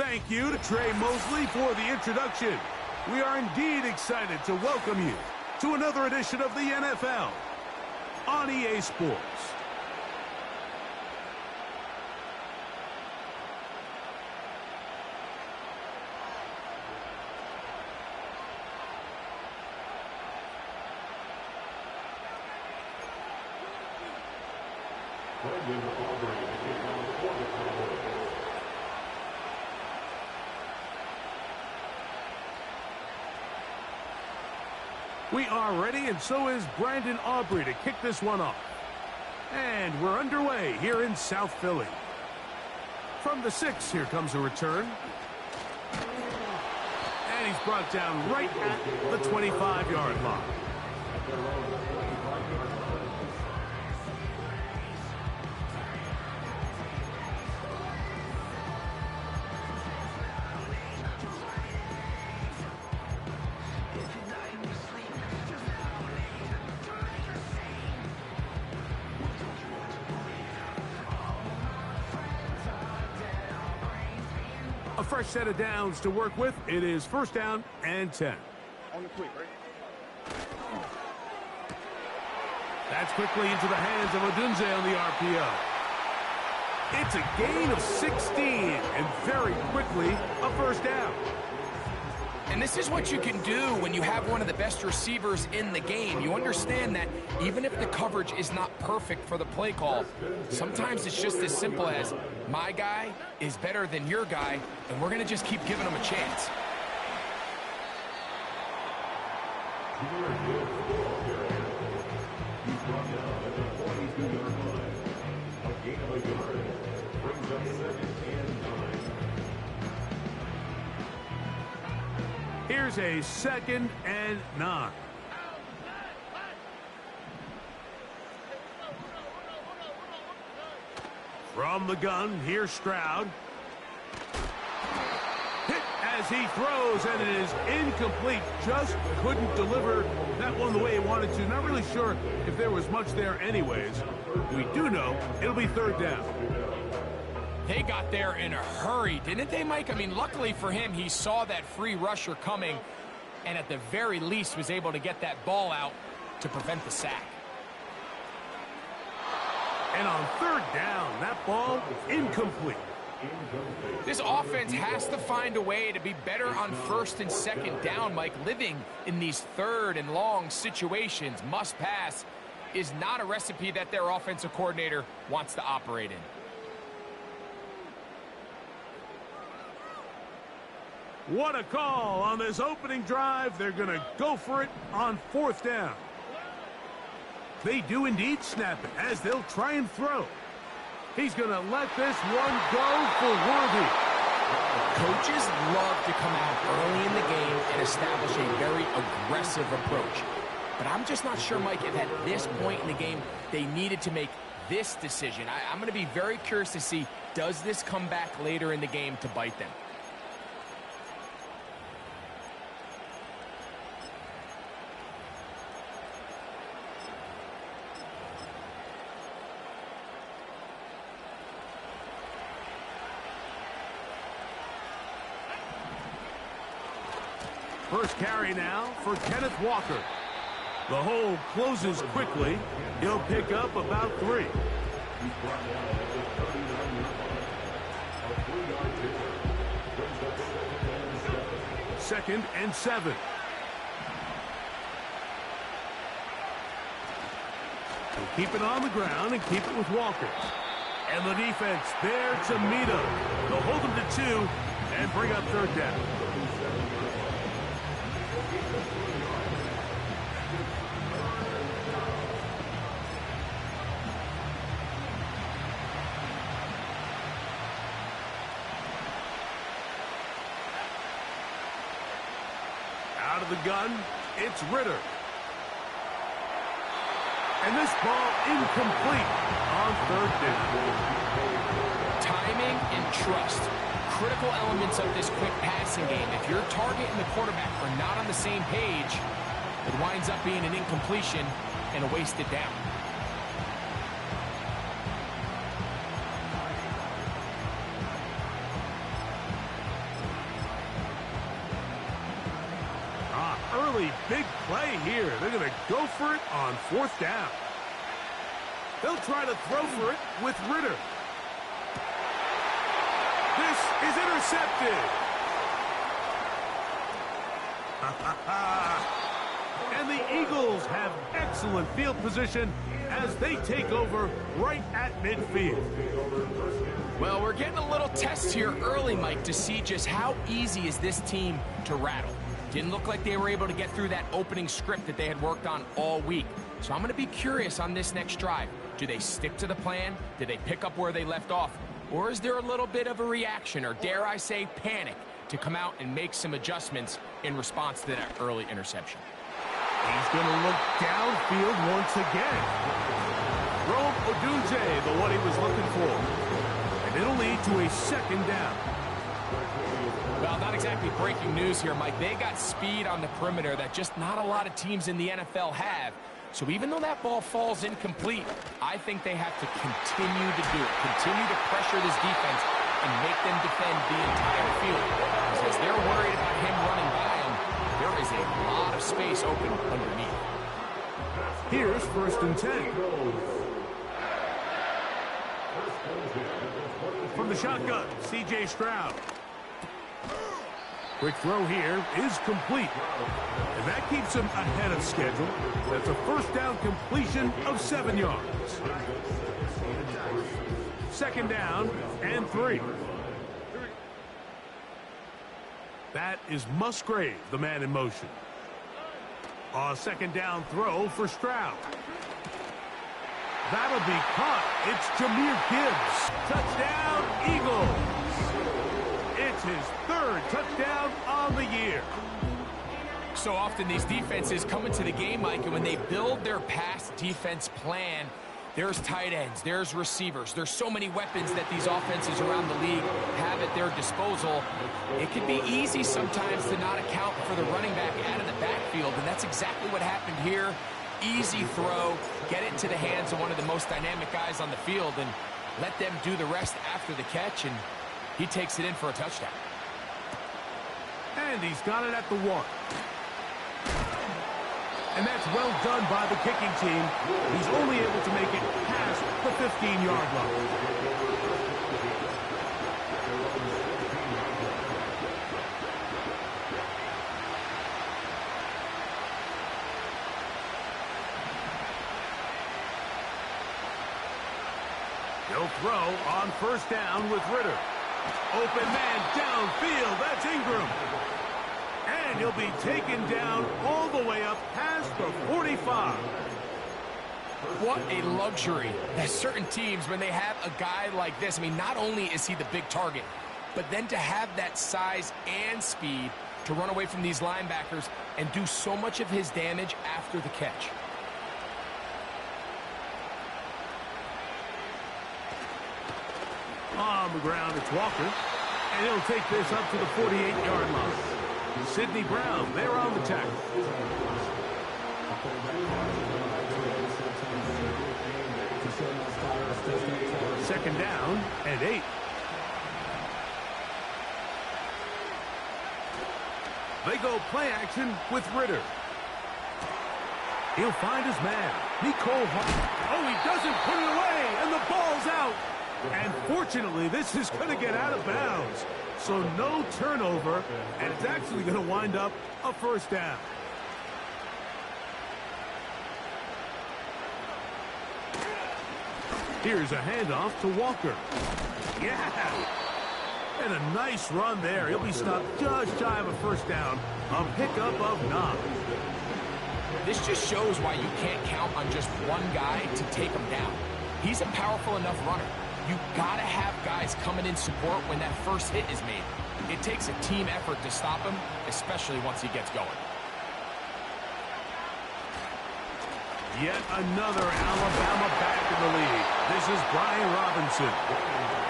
Thank you to Trey Mosley for the introduction. We are indeed excited to welcome you to another edition of the NFL on EA Sports. We are ready, and so is Brandon Aubrey to kick this one off. And we're underway here in South Philly. From the 6, here comes a return. And he's brought down right at the 25-yard line. A fresh set of downs to work with. It is first down and 10. On the quick, right? That's quickly into the hands of Odunze on the RPO. It's a gain of 16, and very quickly, a first down. And this is what you can do when you have one of the best receivers in the game. You understand that even if the coverage is not perfect for the play call, sometimes it's just as simple as my guy is better than your guy, and we're going to just keep giving him a chance. Here's a 2nd and 9. From the gun, here's Stroud. Hit as he throws, and it is incomplete. Just couldn't deliver that one the way he wanted to. Not really sure if there was much there anyways. We do know it'll be 3rd down. They got there in a hurry, didn't they, Mike? I mean, luckily for him, he saw that free rusher coming and at the very least was able to get that ball out to prevent the sack. And on 3rd down, that ball incomplete. This offense has to find a way to be better on 1st and 2nd down, Mike. Living in these 3rd and long situations, must pass, is not a recipe that their offensive coordinator wants to operate in. What a call on this opening drive. They're going to go for it on 4th down. They do indeed snap it as they'll try and throw. He's going to let this one go for Worthy. Coaches love to come out early in the game and establish a very aggressive approach. But I'm just not sure, Mike, if at this point in the game they needed to make this decision. I'm going to be very curious to see, does this come back later in the game to bite them? First carry now for Kenneth Walker. The hole closes quickly. He'll pick up about 3. Second and 7. We'll keep it on the ground and keep it with Walker. And the defense there to meet him. They'll hold him to 2 and bring up 3rd down. Out of the gun, it's Ritter. And this ball incomplete on 3rd down. Timing and trust, critical elements of this quick passing game. If your target and the quarterback are not on the same page, it winds up being an incompletion and a wasted down. a big play here. They're going to go for it on 4th down. They'll try to throw for it with Ritter. This is intercepted. And the Eagles have excellent field position as they take over right at midfield. Well, we're getting a little test here early, Mike, to see just how easy is this team to rattle. Didn't look like they were able to get through that opening script that they had worked on all week. So I'm going to be curious on this next drive. Do they stick to the plan? Do they pick up where they left off? Or is there a little bit of a reaction, or dare I say panic, to come out and make some adjustments in response to that early interception? He's going to look downfield once again. Rome Odunze, the one he was looking for. And it'll lead to a 2nd down. Well, not exactly breaking news here, Mike. They got speed on the perimeter that just not a lot of teams in the NFL have. So even though that ball falls incomplete, I think they have to continue to do it. Continue to pressure this defense and make them defend the entire field. Because as they're worried about him running by them, there is a lot of space open underneath. Here's 1st and 10. From the shotgun, C.J. Stroud. Quick throw here is complete. And that keeps him ahead of schedule. That's a 1st down completion of 7 yards. 2nd down and 3. That is Musgrave, the man in motion. A 2nd down throw for Stroud. That'll be caught. It's Jahmyr Gibbs. Touchdown, Eagles. It's his 3rd touchdown on the year. So often these defenses come into the game, Mike, and when they build their pass defense plan, there's tight ends, there's receivers, there's so many weapons that these offenses around the league have at their disposal. It can be easy sometimes to not account for the running back out of the backfield, and that's exactly what happened here. Easy throw, get it into the hands of one of the most dynamic guys on the field, and let them do the rest after the catch, and he takes it in for a touchdown. And he's got it at the 1. And that's well done by the kicking team. He's only able to make it past the 15-yard line. He'll throw on 1st down with Ritter. Open man downfield. That's Ingram. And he'll be taken down all the way up past the 45. What a luxury that certain teams, when they have a guy like this, I mean, not only is he the big target, but then to have that size and speed to run away from these linebackers and do so much of his damage after the catch. On the ground, it's Walker. And he'll take this up to the 48-yard line. Sidney Brown, they're on the tackle. Second down and 8. They go play action with Ritter. He'll find his man, Nicole Hart. Oh, he doesn't put it away, and the ball's out. And fortunately, this is going to get out of bounds. So no turnover, and it's actually going to wind up a 1st down. Here's a handoff to Walker. Yeah! And a nice run there. He'll be stopped just shy of a 1st down. A pickup of 9. This just shows why you can't count on just one guy to take him down. He's a powerful enough runner. You gotta have guys coming in support when that first hit is made. It takes a team effort to stop him, especially once he gets going. Yet another Alabama back in the lead. This is Brian Robinson.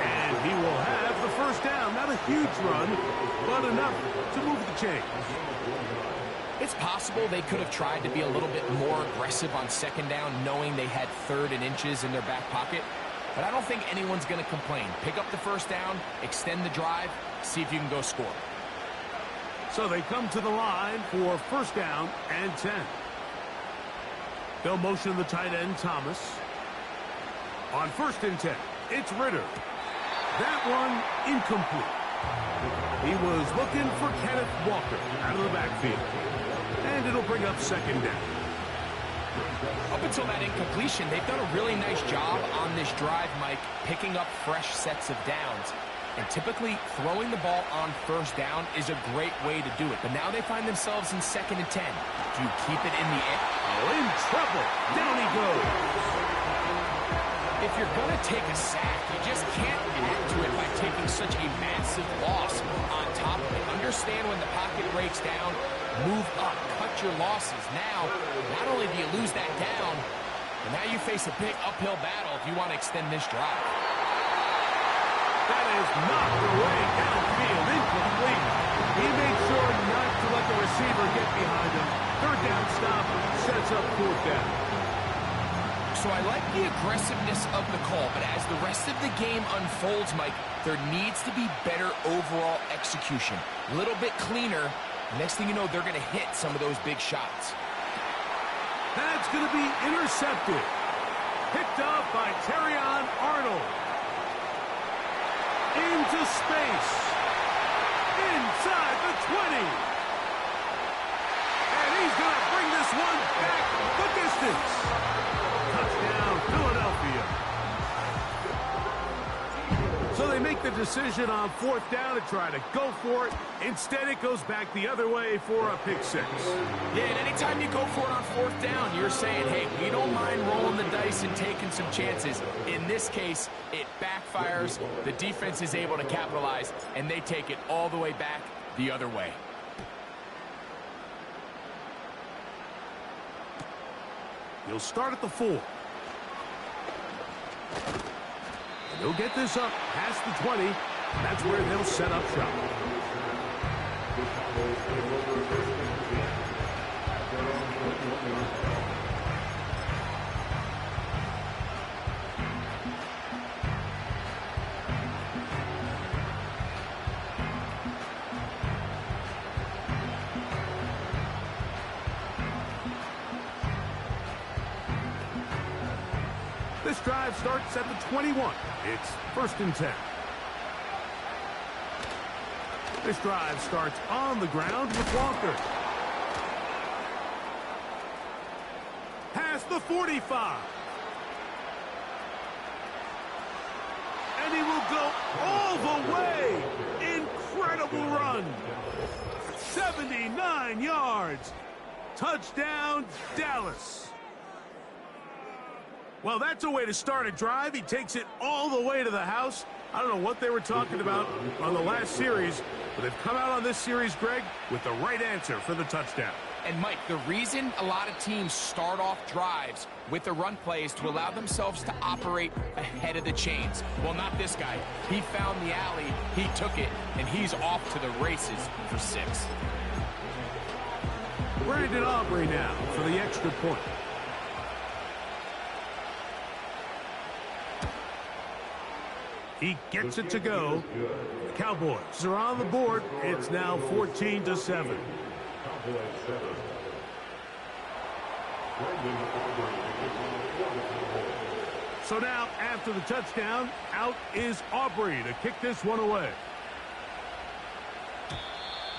And he will have the 1st down. Not a huge run, but enough to move the chains. It's possible they could have tried to be a little bit more aggressive on 2nd down, knowing they had 3rd and inches in their back pocket. But I don't think anyone's going to complain. Pick up the 1st down, extend the drive, see if you can go score. So they come to the line for first down and 10. They'll motion the tight end, Thomas. On first and 10, it's Ritter. That one incomplete. He was looking for Kenneth Walker out of the backfield. And it'll bring up second down. Up until that incompletion, they've done a really nice job on this drive, Mike, picking up fresh sets of downs. And typically, throwing the ball on first down is a great way to do it. But now they find themselves in second and 10. Do you keep it in the air? Oh, in trouble. Down he goes. If you're going to take a sack, you just can't add to it by taking such a massive loss on top of it. Understand when the pocket breaks down, move up, cut your losses. Now, not only do you lose that down, but now you face a big uphill battle if you want to extend this drive. That is knocked away downfield, incomplete. He made sure not to let the receiver get behind him. Third down stop sets up fourth down. So I like the aggressiveness of the call, but as the rest of the game unfolds, Mike, there needs to be better overall execution. A little bit cleaner. Next thing you know, they're going to hit some of those big shots. That's going to be intercepted. Picked up by Terrion Arnold. Into space. Inside the 20. And he's going to bring this one back the distance. Touchdown, Philadelphia. So they make the decision on fourth down to try to go for it. Instead, it goes back the other way for a pick six. Yeah, and anytime you go for it on fourth down, you're saying, hey, we don't mind rolling the dice and taking some chances. In this case, it backfires. The defense is able to capitalize, and they take it all the way back the other way. He'll start at the 4. And he'll get this up past the 20. That's where they'll set up shop. This drive starts at the 21. It's first and 10. This drive starts on the ground with Walker. Past the 45. And he will go all the way. Incredible run. 79 yards. Touchdown, Dallas. Well, that's a way to start a drive. He takes it all the way to the house. I don't know what they were talking about on the last series, but they've come out on this series, Greg, with the right answer for the touchdown. And, Mike, the reason a lot of teams start off drives with the run play is to allow themselves to operate ahead of the chains. Well, not this guy. He found the alley, he took it, and he's off to the races for 6. Brandon Aubrey now for the extra point. He gets it to go. The Cowboys are on the board. It's now 14-7. So now, after the touchdown, out is Aubrey to kick this one away.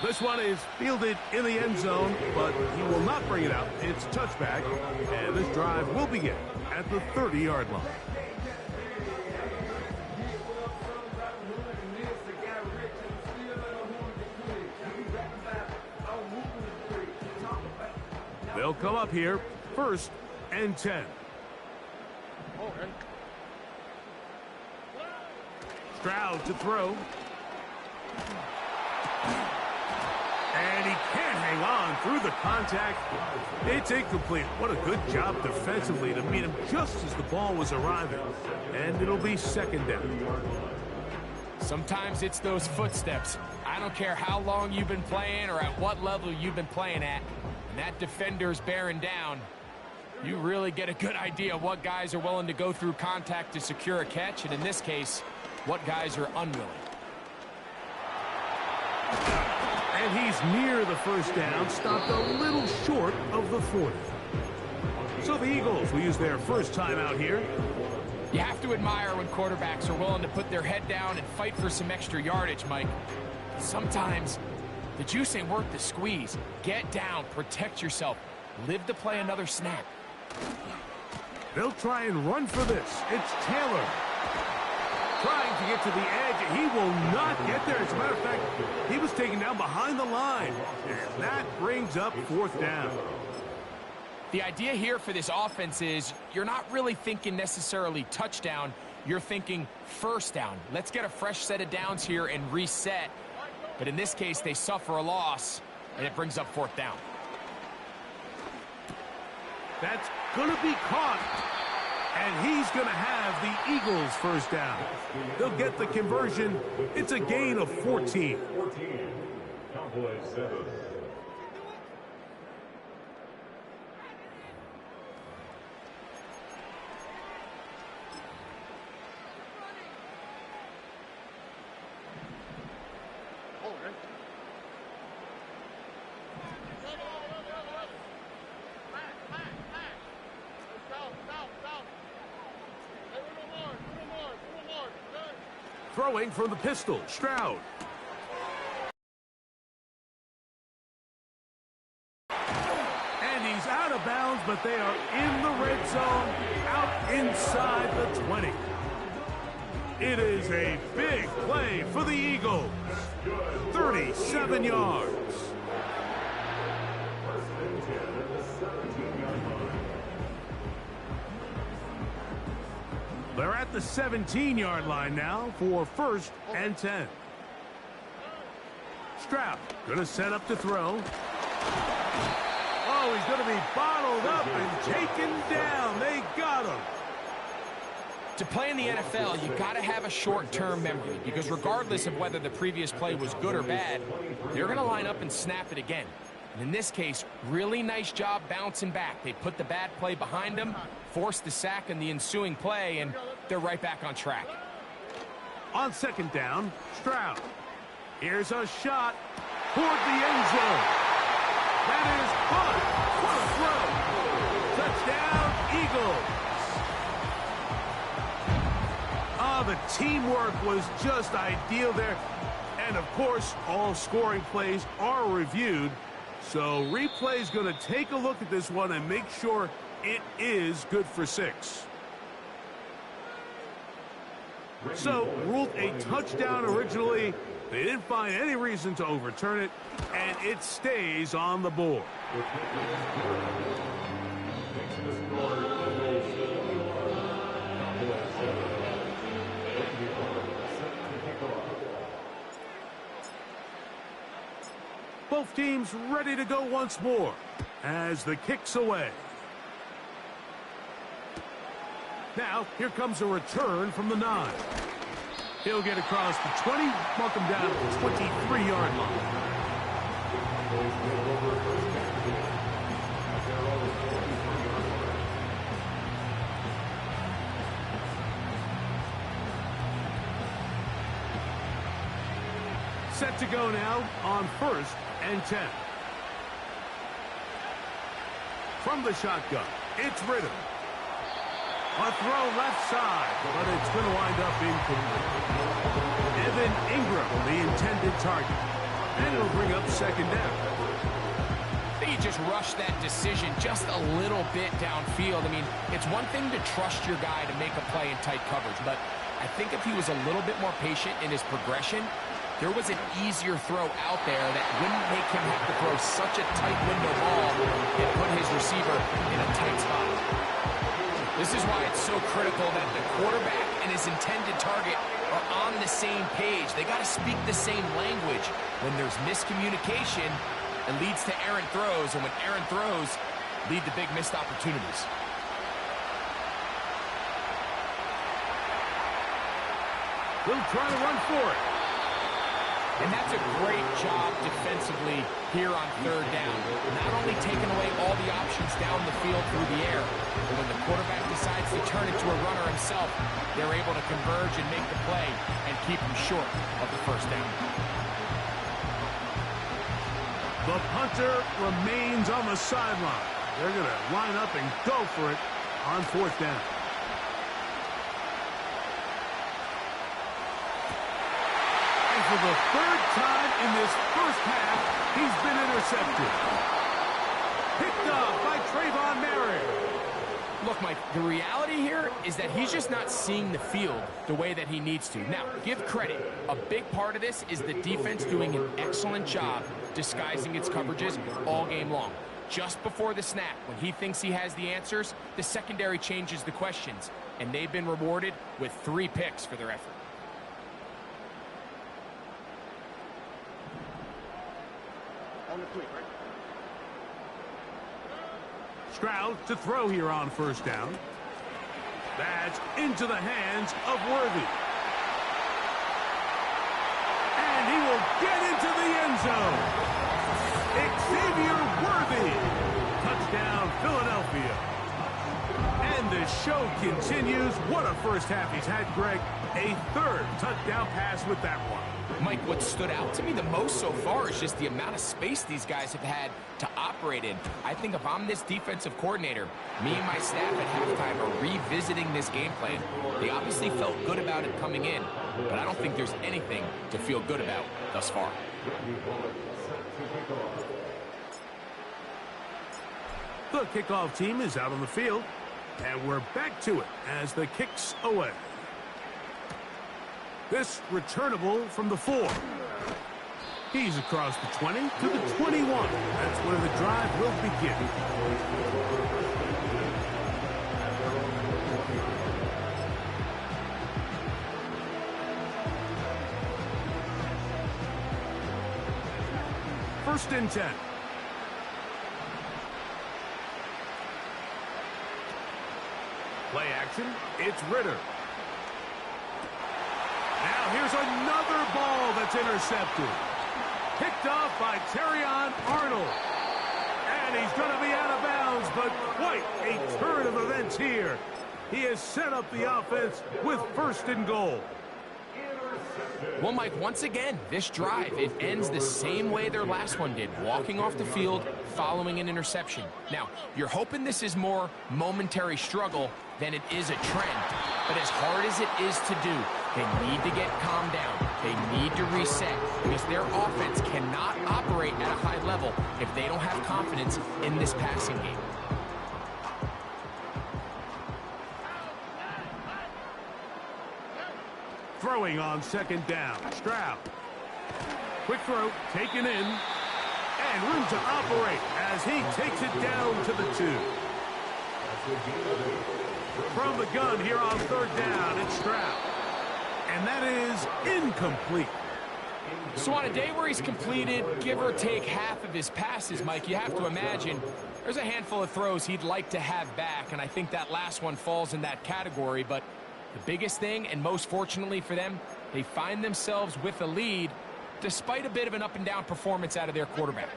This one is fielded in the end zone, but he will not bring it out. It's touchback, and this drive will begin at the 30-yard line. They'll come up here, first and 10. Stroud to throw. And he can't hang on through the contact. It's incomplete. What a good job defensively to meet him just as the ball was arriving. And it'll be second down. Sometimes it's those footsteps. I don't care how long you've been playing or at what level you've been playing at. And that defender's bearing down. You really get a good idea of what guys are willing to go through contact to secure a catch, and in this case, what guys are unwilling. And he's near the first down, stopped a little short of the 40. So the Eagles will use their first timeout here. You have to admire when quarterbacks are willing to put their head down and fight for some extra yardage, Mike. Sometimes the juice ain't worth the squeeze. Get down, protect yourself, live to play another snap. They'll try and run for this. It's Taylor. Trying to get to the edge. He will not get there. As a matter of fact, he was taken down behind the line. And that brings up fourth down. The idea here for this offense is you're not really thinking necessarily touchdown. You're thinking first down. Let's get a fresh set of downs here and reset. But in this case, they suffer a loss, and it brings up fourth down. That's going to be caught. And he's going to have the Eagles first down. They'll get the conversion. It's a gain of 14. Cowboys 7. Throwing from the pistol, Stroud. And he's out of bounds, but they are in the red zone, out inside the 20. It is a big play for the Eagles. 37 yards. They're at the 17-yard line now for first and 10. Stroud going to set up to throw. Oh, he's going to be bottled up and taken down. They got him. To play in the NFL, you got to have a short-term memory because regardless of whether the previous play was good or bad, they're going to line up and snap it again. And in this case, really nice job bouncing back. They put the bad play behind them, forced the sack in the ensuing play, and they're right back on track. On second down, Stroud. Here's a shot toward the end zone. That is caught. What a throw. Touchdown, Eagles. The teamwork was just ideal there. And, of course, all scoring plays are reviewed. So replay's going to take a look at this one and make sure it is good for 6. So ruled a touchdown originally. They didn't find any reason to overturn it, and it stays on the board. Both teams ready to go once more as the kick's away. Now, here comes a return from the 9. He'll get across the 20, mark him down at the 23-yard line. Set to go now on first and 10. From the shotgun, it's Ritter. A throw left side, but it's going to wind up incomplete. Evan Ingram, the intended target. And it'll bring up second down. I think he just rushed that decision just a little bit downfield. I mean, it's one thing to trust your guy to make a play in tight coverage, but I think if he was a little bit more patient in his progression, there was an easier throw out there that wouldn't make him have to throw such a tight window ball and put his receiver in a tight spot. This is why it's so critical that the quarterback and his intended target are on the same page. They got to speak the same language. When there's miscommunication, it leads to errant throws, and when errant throws lead to big missed opportunities. They'll try to run for it. And that's a great job defensively here on third down. Not only taking away all the options down the field through the air, but when the quarterback decides to turn into a runner himself, they're able to converge and make the play and keep him short of the first down. The punter remains on the sideline. They're going to line up and go for it on fourth down. And for the third time in this first half, he's been intercepted. Picked up by Trayvon Merritt. Look, Mike, the reality here is that he's just not seeing the field the way that he needs to. Now, give credit. A big part of this is the defense doing an excellent job disguising its coverages all game long. Just before the snap, when he thinks he has the answers, the secondary changes the questions, and they've been rewarded with 3 picks for their effort. On the quick, right? Stroud to throw here on first down. That's into the hands of Worthy. And he will get into the end zone. Xavier Worthy. Touchdown, Philadelphia. And the show continues. What a first half he's had, Greg. A third touchdown pass with that one. Mike, what stood out to me the most so far is just the amount of space these guys have had to operate in. I think if I'm this defensive coordinator, me and my staff at halftime are revisiting this game plan. They obviously felt good about it coming in, but I don't think there's anything to feel good about thus far. The kickoff team is out on the field, and we're back to it as the kick's away. This returnable from the 4. He's across the 20 to the 21. That's where the drive will begin. First and 10. Play action. It's Ritter. Now here's another ball that's intercepted. Picked off by Terrion Arnold. And he's going to be out of bounds, but quite a turn of events here. He has set up the offense with first and goal. Well, Mike, once again, this drive, it ends the same way their last one did, walking off the field following an interception. Now, you're hoping this is more momentary struggle than it is a trend. But as hard as it is to do, they need to get calmed down. They need to reset because their offense cannot operate at a high level if they don't have confidence in this passing game. Throwing on second down. Stroud. Quick throw, taken in, and room to operate as he takes it down to the 2. From the gun here on third down, it's Stroud. And that is incomplete. So on a day where he's completed, give or take half of his passes, Mike, you have to imagine there's a handful of throws he'd like to have back, and I think that last one falls in that category. But the biggest thing, and most fortunately for them, they find themselves with a lead despite a bit of an up-and-down performance out of their quarterback.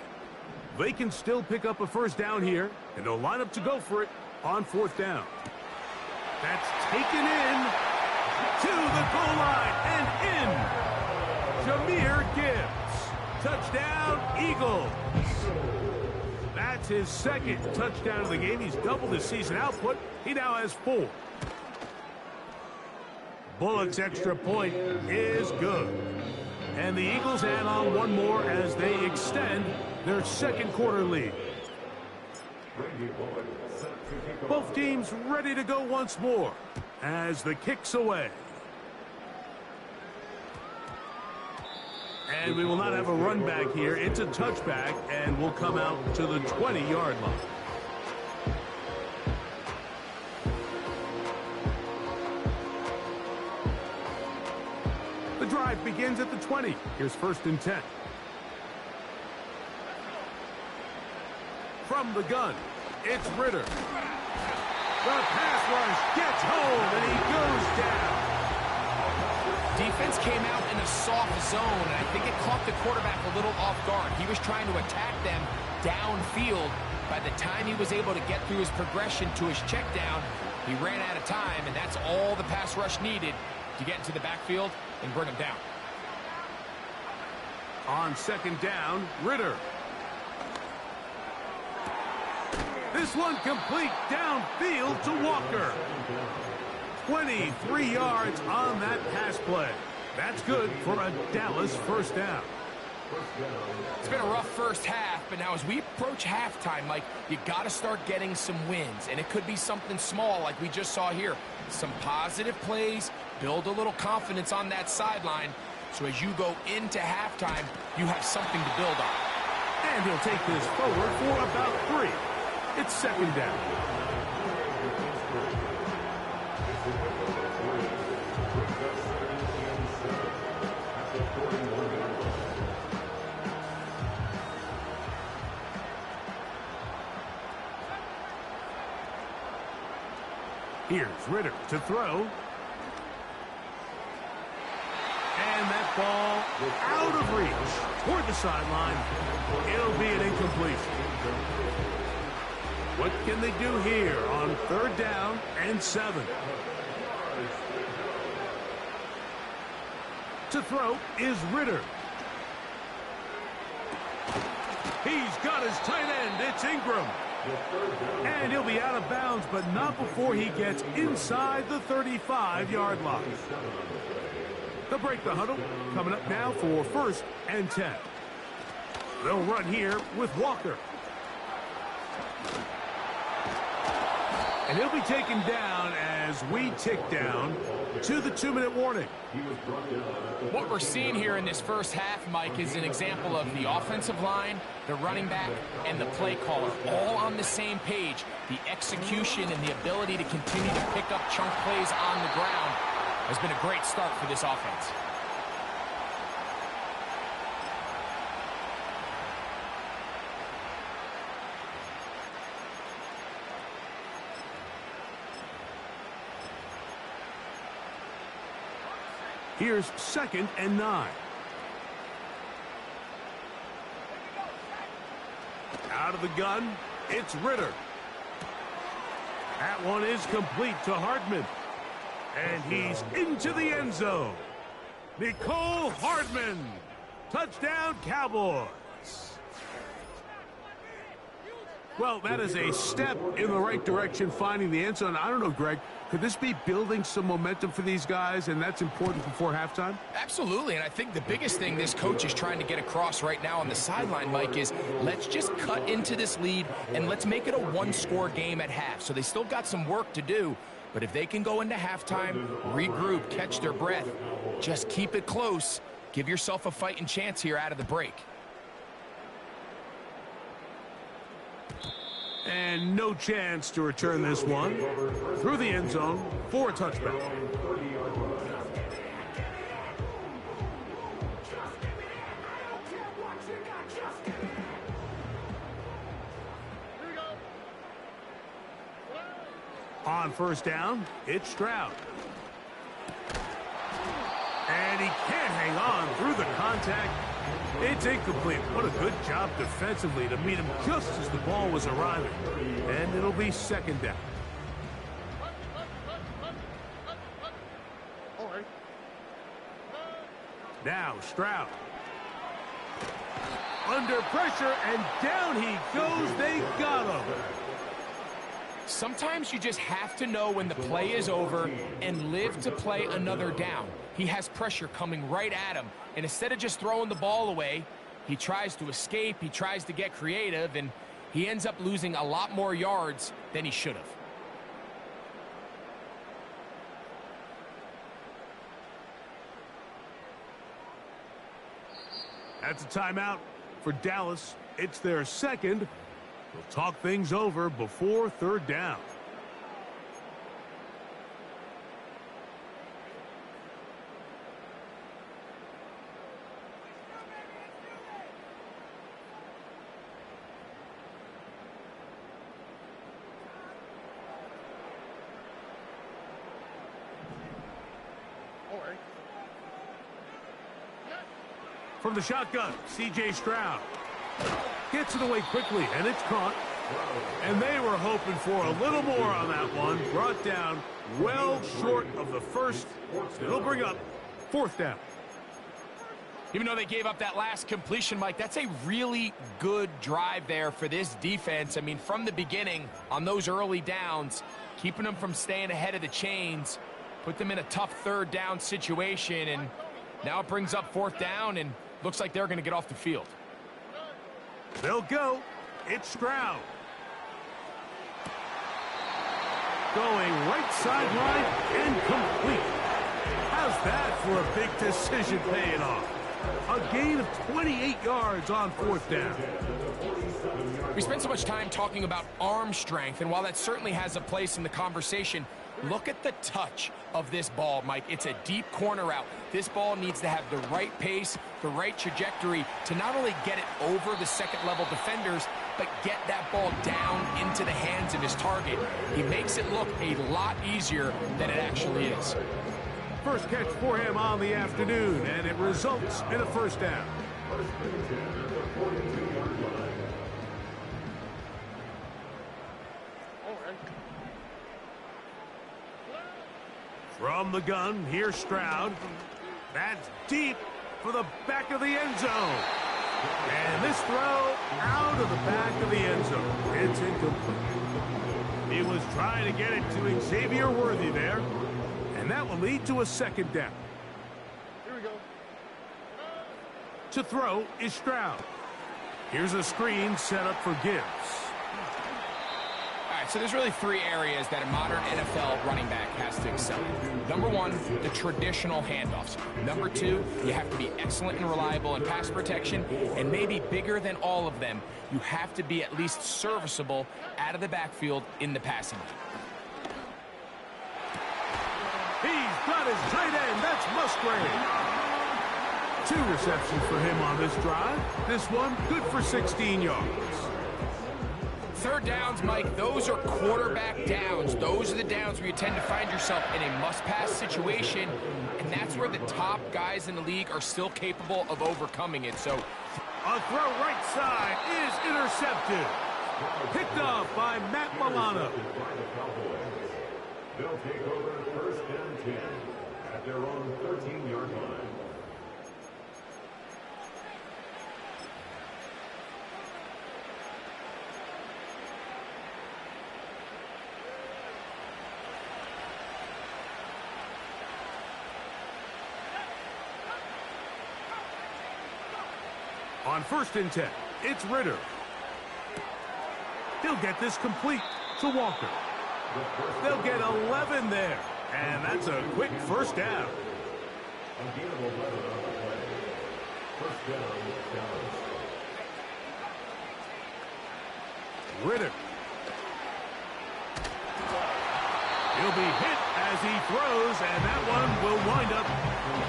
They can still pick up a first down here, and they'll line up to go for it on fourth down. That's taken in to the goal line and in. Jahmyr Gibbs. Touchdown, Eagles. That's his second touchdown of the game. He's doubled his season output. He now has 4. Bullock's extra point is good. And the Eagles add on one more as they extend their second quarter lead. Both teams ready to go once more as the kick's away. And we will not have a run back here. It's a touchback, and we'll come out to the 20-yard line. The drive begins at the 20. Here's first and 10. From the gun, it's Ritter. The pass rush gets home, and he goes down. Defense came out in a soft zone, and I think it caught the quarterback a little off guard. He was trying to attack them downfield. By the time he was able to get through his progression to his check down, he ran out of time, and that's all the pass rush needed to get into the backfield and bring him down. On second down, Ritter. This one complete downfield to Walker. 23 yards on that pass play. That's good for a Dallas first down. It's been a rough first half, but now as we approach halftime, Mike, you got to start getting some wins, and it could be something small like we just saw here. Some positive plays, build a little confidence on that sideline, so as you go into halftime, you have something to build on. And he'll take this forward for about 3. It's second down. Here's Ritter to throw. And that ball out of reach toward the sideline. It'll be an incompletion. What can they do here on 3rd down and 7? To throw is Ritter. He's got his tight end. It's Ingram. And he'll be out of bounds, but not before he gets inside the 35-yard line. They'll break the huddle. Coming up now for 1st and 10. They'll run here with Walker. And he'll be taken down as we tick down to the 2-minute warning. What we're seeing here in this first half, Mike, is an example of the offensive line, the running back, and the play caller all on the same page. The execution and the ability to continue to pick up chunk plays on the ground has been a great start for this offense. Here's 2nd and 9. Out of the gun, it's Ritter. That one is complete to Hardman. And he's into the end zone. Nicole Hardman. Touchdown, Cowboys. Well, that is a step in the right direction, finding the end zone. I don't know, Greg, could this be building some momentum for these guys, and that's important before halftime? Absolutely, and I think the biggest thing this coach is trying to get across right now on the sideline, Mike, is let's just cut into this lead, and let's make it a one-score game at half. So they still got some work to do, but if they can go into halftime, regroup, catch their breath, just keep it close, give yourself a fighting chance here out of the break. And no chance to return this one through the end zone for a touchback. On 1st down, it's Stroud. And he can't hang on through the contact. It's incomplete. What a good job defensively to meet him just as the ball was arriving. And it'll be 2nd down. Now Stroud. Under pressure, and down he goes. They got him. Sometimes you just have to know when the play is over and live to play another down. He has pressure coming right at him, and instead of just throwing the ball away, he tries to escape, he tries to get creative, and he ends up losing a lot more yards than he should have. That's a timeout for Dallas. It's their 2nd. We'll talk things over before 3rd down. From the shotgun, C.J. Stroud gets it away quickly, and it's caught. And they were hoping for a little more on that one. Brought down well short of the first. It'll bring up 4th down. Even though they gave up that last completion, Mike, that's a really good drive there for this defense. I mean, from the beginning, on those early downs, keeping them from staying ahead of the chains, put them in a tough third down situation, and now it brings up fourth down, and looks like they're going to get off the field. They'll go. It's Stroud. Going right sideline and complete. How's that for a big decision paying off? A gain of 28 yards on fourth down. We spent so much time talking about arm strength, and while that certainly has a place in the conversation, look at the touch of this ball, Mike. It's a deep corner out. This ball needs to have the right pace, the right trajectory to not only get it over the second-level defenders, but get that ball down into the hands of his target. He makes it look a lot easier than it actually is. First catch for him on the afternoon, and it results in a first down. From the gun, here's Stroud. That's deep for the back of the end zone. And this throw out of the back of the end zone. It's incomplete. He was trying to get it to Xavier Worthy there. And that will lead to a second down. Here we go. To throw is Stroud. Here's a screen set up for Gibbs. All right, so there's really three areas that a modern NFL running back has to excel in. Number one, the traditional handoffs. Number two, you have to be excellent and reliable in pass protection. And maybe bigger than all of them, you have to be at least serviceable out of the backfield in the passing game. He's got his tight end. That's Musgrave. 2 receptions for him on this drive. This one good for 16 yards. Third downs, Mike, those are quarterback downs. Those are the downs where you tend to find yourself in a must-pass situation, and that's where the top guys in the league are still capable of overcoming it. So, a throw right side is intercepted. Picked off by Matt Milano. They'll take over first and 10 at their own 13-yard line. On first and 10, it's Ritter. He'll get this complete to Walker. They'll get 11 there, and that's a quick first down. Ritter. He'll be hit as he throws, and that one will wind up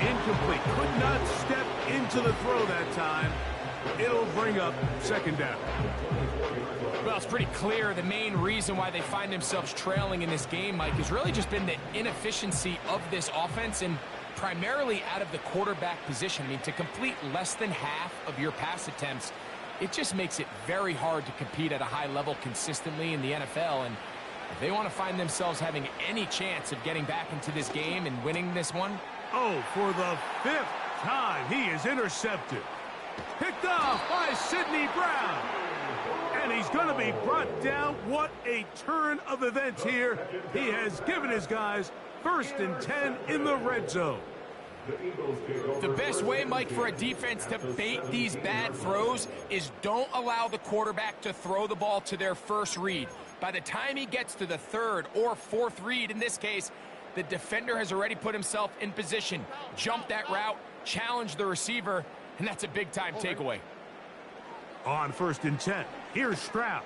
incomplete. Could not step into the throw that time. It'll bring up second down. Well, it's pretty clear the main reason why they find themselves trailing in this game, Mike, has really just been the inefficiency of this offense and primarily out of the quarterback position. I mean, to complete less than half of your pass attempts, it just makes it very hard to compete at a high level consistently in the NFL. And if they want to find themselves having any chance of getting back into this game and winning this one. Oh, for the 5th time, he is intercepted. Picked off by Sidney Brown. And he's going to be brought down. What a turn of events here. He has given his guys first and 10 in the red zone. The best way, Mike, for a defense to bait these bad throws is don't allow the quarterback to throw the ball to their first read. By the time he gets to the third or fourth read, in this case, the defender has already put himself in position, jumped that route, challenged the receiver, and that's a big-time takeaway. On first and 10, here's Stroud.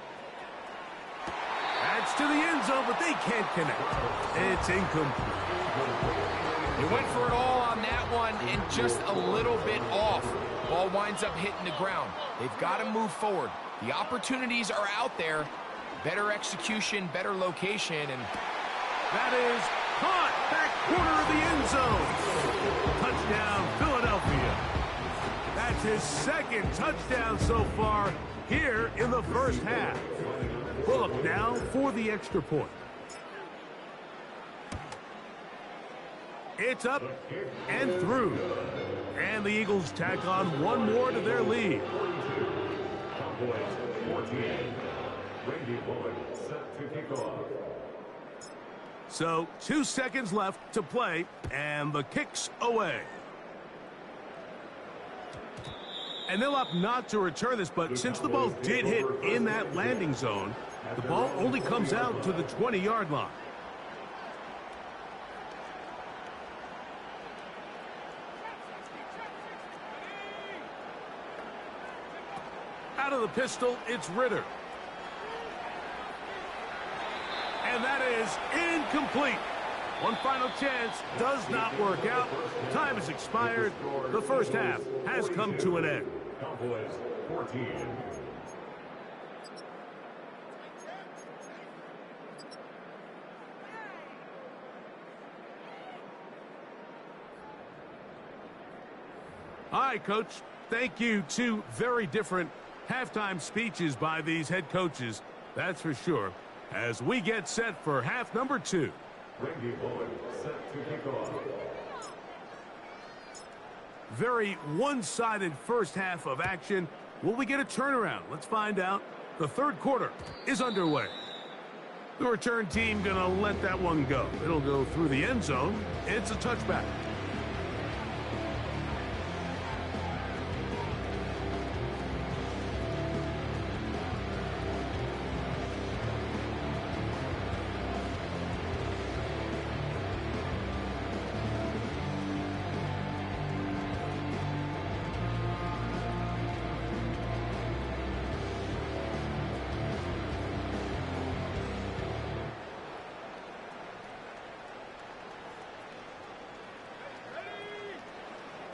That's to the end zone, but they can't connect. It's incomplete. They went for it all on that one and just a little bit off. Ball winds up hitting the ground. They've got to move forward. The opportunities are out there. Better execution, better location, and that is caught back corner of the end zone. Touchdown, Philadelphia. That's his second touchdown so far here in the first half. Bullock now for the extra point. It's up and through. And the Eagles tack on one more to their lead. 42. Cowboys 14. Randy Bullock set to kick off. So 2 seconds left to play, and the kick's away. And they'll opt not to return this, but since the ball did hit in that landing zone, the ball only comes out to the 20-yard line. Out of the pistol, it's Ritter. And that is incomplete. One final chance does not work out. Time has expired. The first half has come to an end. Cowboys 14. All right, Coach. Thank you. Two very different halftime speeches by these head coaches. That's for sure. As we get set for half number 2. Randy Bullock set to kick off. Very one-sided first half of action. Will we get a turnaround? Let's find out. The third quarter is underway. The return team gonna let that one go. It'll go through the end zone. It's a touchback.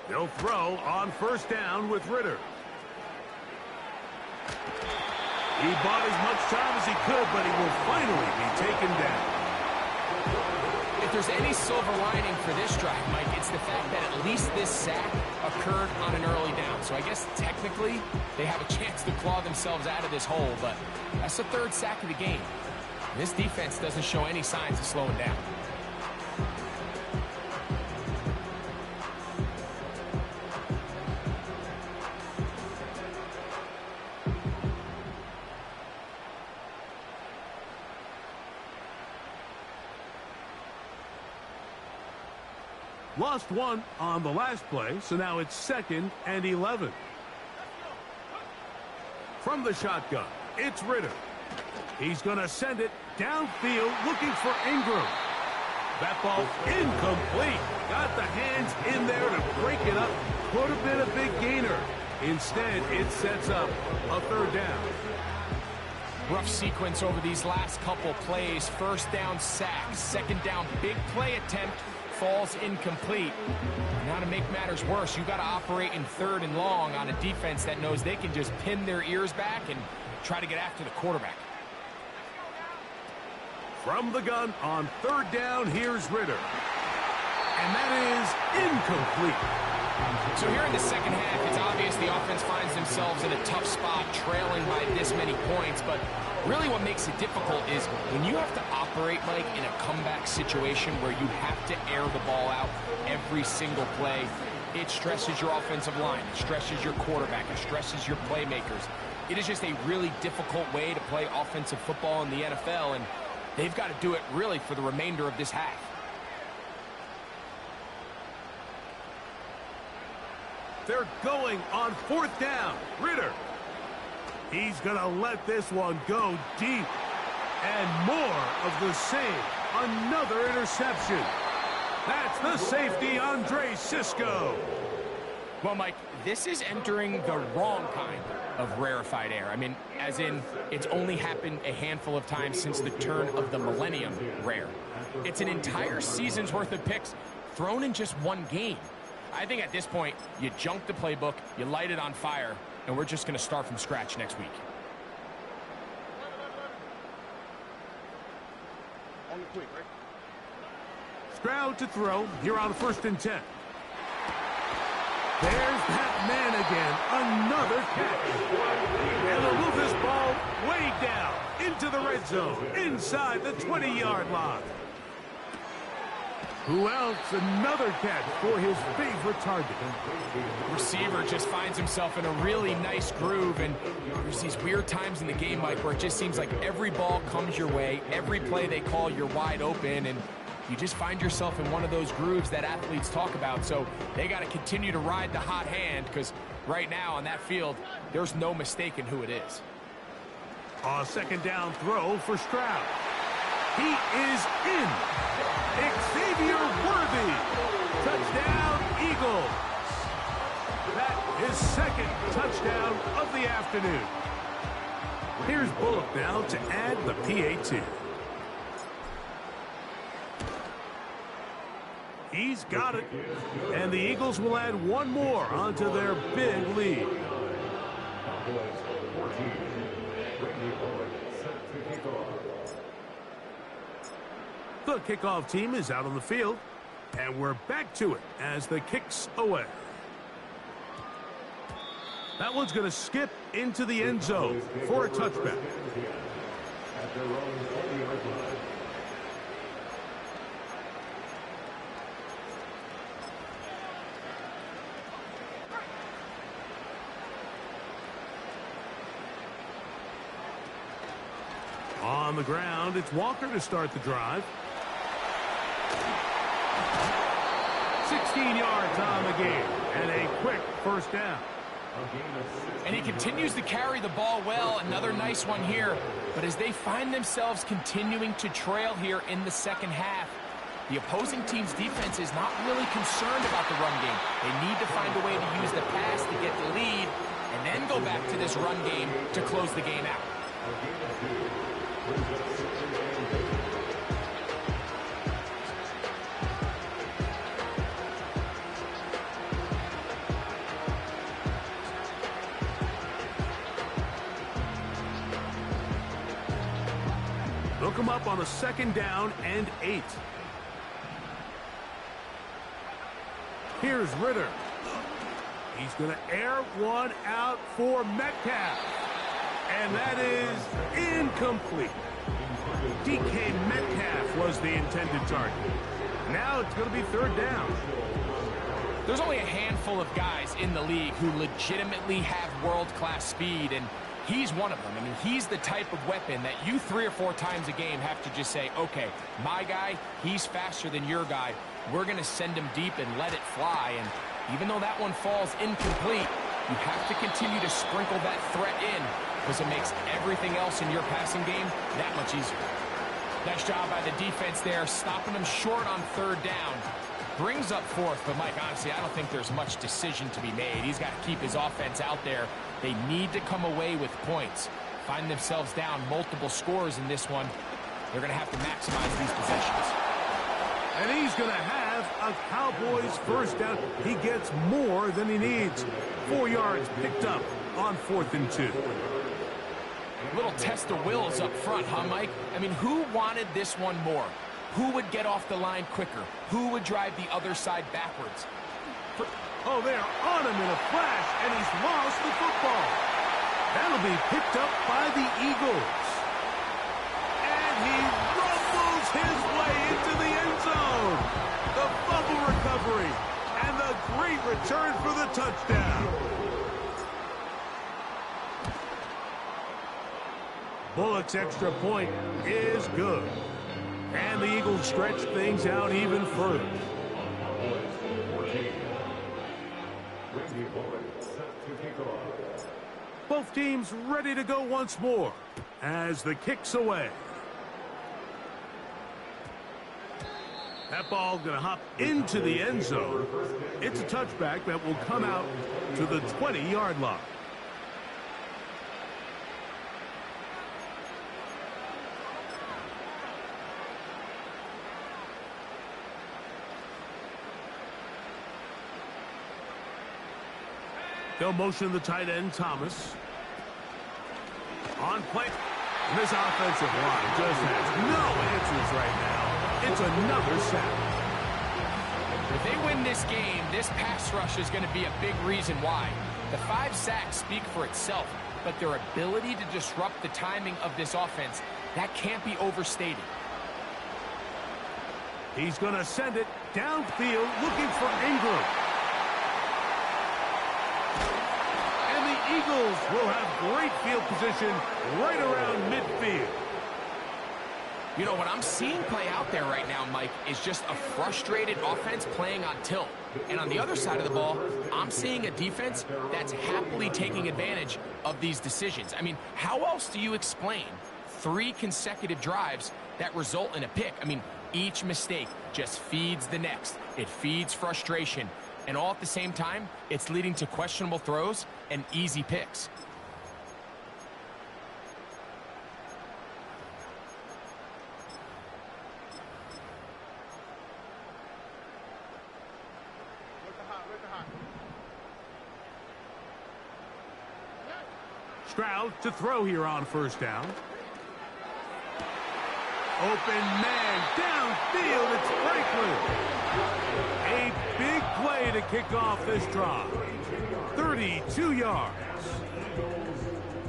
They'll throw on first down with Ritter. He bought as much time as he could, but he will finally be taken down. If there's any silver lining for this drive, Mike, it's the fact that at least this sack occurred on an early down. So I guess technically they have a chance to claw themselves out of this hole, but that's the third sack of the game. This defense doesn't show any signs of slowing down. Lost one on the last play, so now it's 2nd and 11. From the shotgun, it's Ritter. He's going to send it downfield looking for Ingram. That ball incomplete. Got the hands in there to break it up. Could have been a big gainer. Instead, it sets up a third down. Rough sequence over these last couple plays. First down sack, second down big play attempt. Falls incomplete. Now to make matters worse, you got to operate in 3rd and long on a defense that knows they can just pin their ears back and try to get after the quarterback. From the gun on 3rd down, here's Ritter. And that is incomplete. So here in the second half, it's obvious the offense finds themselves in a tough spot, trailing by this many points, but really what makes it difficult is when you have to operate, Mike, in a comeback situation where you have to air the ball out every single play, it stresses your offensive line, it stresses your quarterback, it stresses your playmakers. It is just a really difficult way to play offensive football in the NFL, and they've got to do it really for the remainder of this half. They're going on 4th down. Ritter. He's going to let this one go deep. And more of the same. Another interception. That's the safety, Andre Cisco. Well, Mike, this is entering the wrong kind of rarefied air. I mean, as in, it's only happened a handful of times since the turn of the millennium rare. It's an entire season's worth of picks thrown in just one game. I think at this point, you junk the playbook, you light it on fire, and we're just going to start from scratch next week. On the quick, right? Stroud to throw here on 1st and 10. There's that man again. Another catch. And they'll move this ball way down into the red zone, inside the 20-yard line. Who else? Another catch for his favorite target. Receiver just finds himself in a really nice groove, and there's these weird times in the game, Mike, where it just seems like every ball comes your way, every play they call, you're wide open, and you just find yourself in one of those grooves that athletes talk about. So they got to continue to ride the hot hand, because right now on that field, there's no mistaking who it is. A second down throw for Stroud. He is in. Xavier Worthy. Touchdown, Eagles. That is second touchdown of the afternoon. Here's Bullock now to add the PAT. He's got it. And the Eagles will add one more onto their big lead. The kickoff team is out on the field, and we're back to it as the kick's away. That one's going to skip into the end zone for a touchback. On the ground, it's Walker to start the drive. 16 yards on the game, and a quick first down. And he continues to carry the ball well. Another nice one here. But as they find themselves continuing to trail here in the second half, the opposing team's defense is not really concerned about the run game. They need to find a way to use the pass to get the lead and then go back to this run game to close the game out. Look him up on a second down and 8. Here's Ritter. He's going to air one out for Metcalf. And that is incomplete. DK Metcalf was the intended target. Now it's going to be third down. There's only a handful of guys in the league who legitimately have world-class speed, and he's one of them. I mean, he's the type of weapon that you 3 or 4 times a game have to just say, okay, my guy, he's faster than your guy. We're going to send him deep and let it fly. And even though that one falls incomplete, you have to continue to sprinkle that threat in, because it makes everything else in your passing game that much easier. Nice job by the defense there, stopping them short on third down. Brings up fourth, but Mike, honestly, I don't think there's much decision to be made. He's got to keep his offense out there. They need to come away with points. Find themselves down multiple scores in this one. They're going to have to maximize these possessions. And he's going to have a Cowboys first down. He gets more than he needs. 4 yards picked up on 4th and 2. Little test of wills up front, huh, Mike? I mean, who wanted this one more? Who would get off the line quicker? Who would drive the other side backwards? Oh, they're on him in a flash, and he's lost the football. That'll be picked up by the Eagles. And he rumbles his way into the end zone. The fumble recovery, and the great return for the touchdown. Bullock's extra point is good. And the Eagles stretch things out even further. Both teams ready to go once more as the kick's away. That ball going to hop into the end zone. It's a touchback that will come out to the 20-yard line. They'll motion the tight end, Thomas. On play. This offensive line just has no answers right now. It's another sack. If they win this game, this pass rush is going to be a big reason why. The 5 sacks speak for itself, but their ability to disrupt the timing of this offense, that can't be overstated. He's going to send it downfield looking for Ingram. And the Eagles will have great field position right around midfield. You know, what I'm seeing play out there right now, Mike, is just a frustrated offense playing on tilt. And on the other side of the ball, I'm seeing a defense that's happily taking advantage of these decisions. I mean, how else do you explain 3 consecutive drives that result in a pick? I mean, each mistake just feeds the next. It feeds frustration. And all at the same time, it's leading to questionable throws and easy picks. Stroud to throw here on first down. Open man downfield. It's Franklin. A big play to kick off this drive. 32 yards.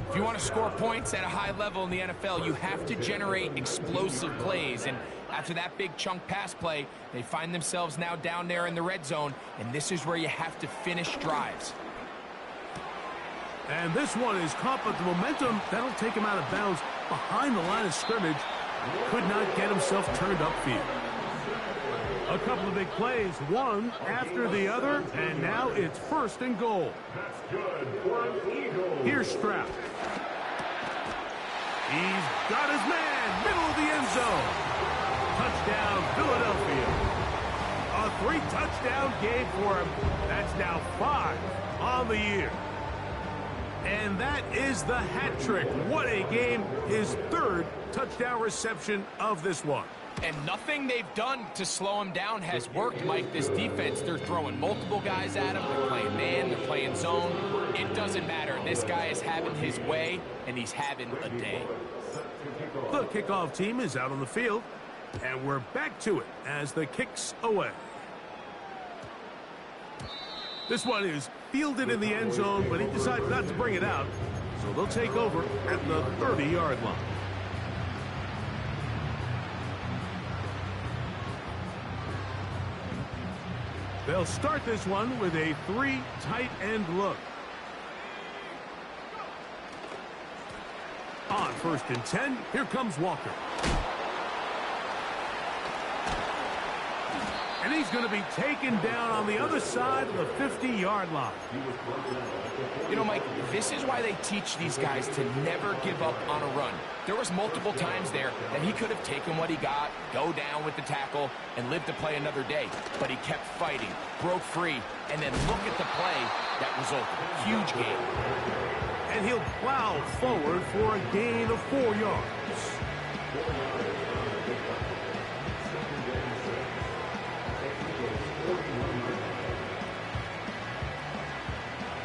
If you want to score points at a high level in the NFL, you have to generate explosive plays. And after that big chunk pass play, they find themselves now down there in the red zone. And this is where you have to finish drives. And this one is caught, but the momentum, that'll take him out of bounds behind the line of scrimmage. Could not get himself turned upfield. A couple of big plays, one after the other, and now it's 1st and goal. Here's Stroud. He's got his man, middle of the end zone. Touchdown, Philadelphia. A 3-touchdown game for him. That's now 5 on the year. And that is the hat trick. What a game. His 3rd touchdown reception of this one. And nothing they've done to slow him down has worked, Mike. This defense, they're throwing multiple guys at him. They're playing man, they're playing zone. It doesn't matter. This guy is having his way, and he's having a day. The kickoff team is out on the field, and we're back to it as the kick's away. This one is fielded in the end zone, but he decided not to bring it out. So they'll take over at the 30-yard line. They'll start this one with a 3 tight end look. On 1st and 10, here comes Walker. And he's going to be taken down on the other side of the 50-yard line. You know, Mike, this is why they teach these guys to never give up on a run. There was multiple times there that he could have taken what he got, go down with the tackle, and live to play another day. But he kept fighting, broke free, and then look at the play that resulted. Huge gain. And he'll plow forward for a gain of 4 yards.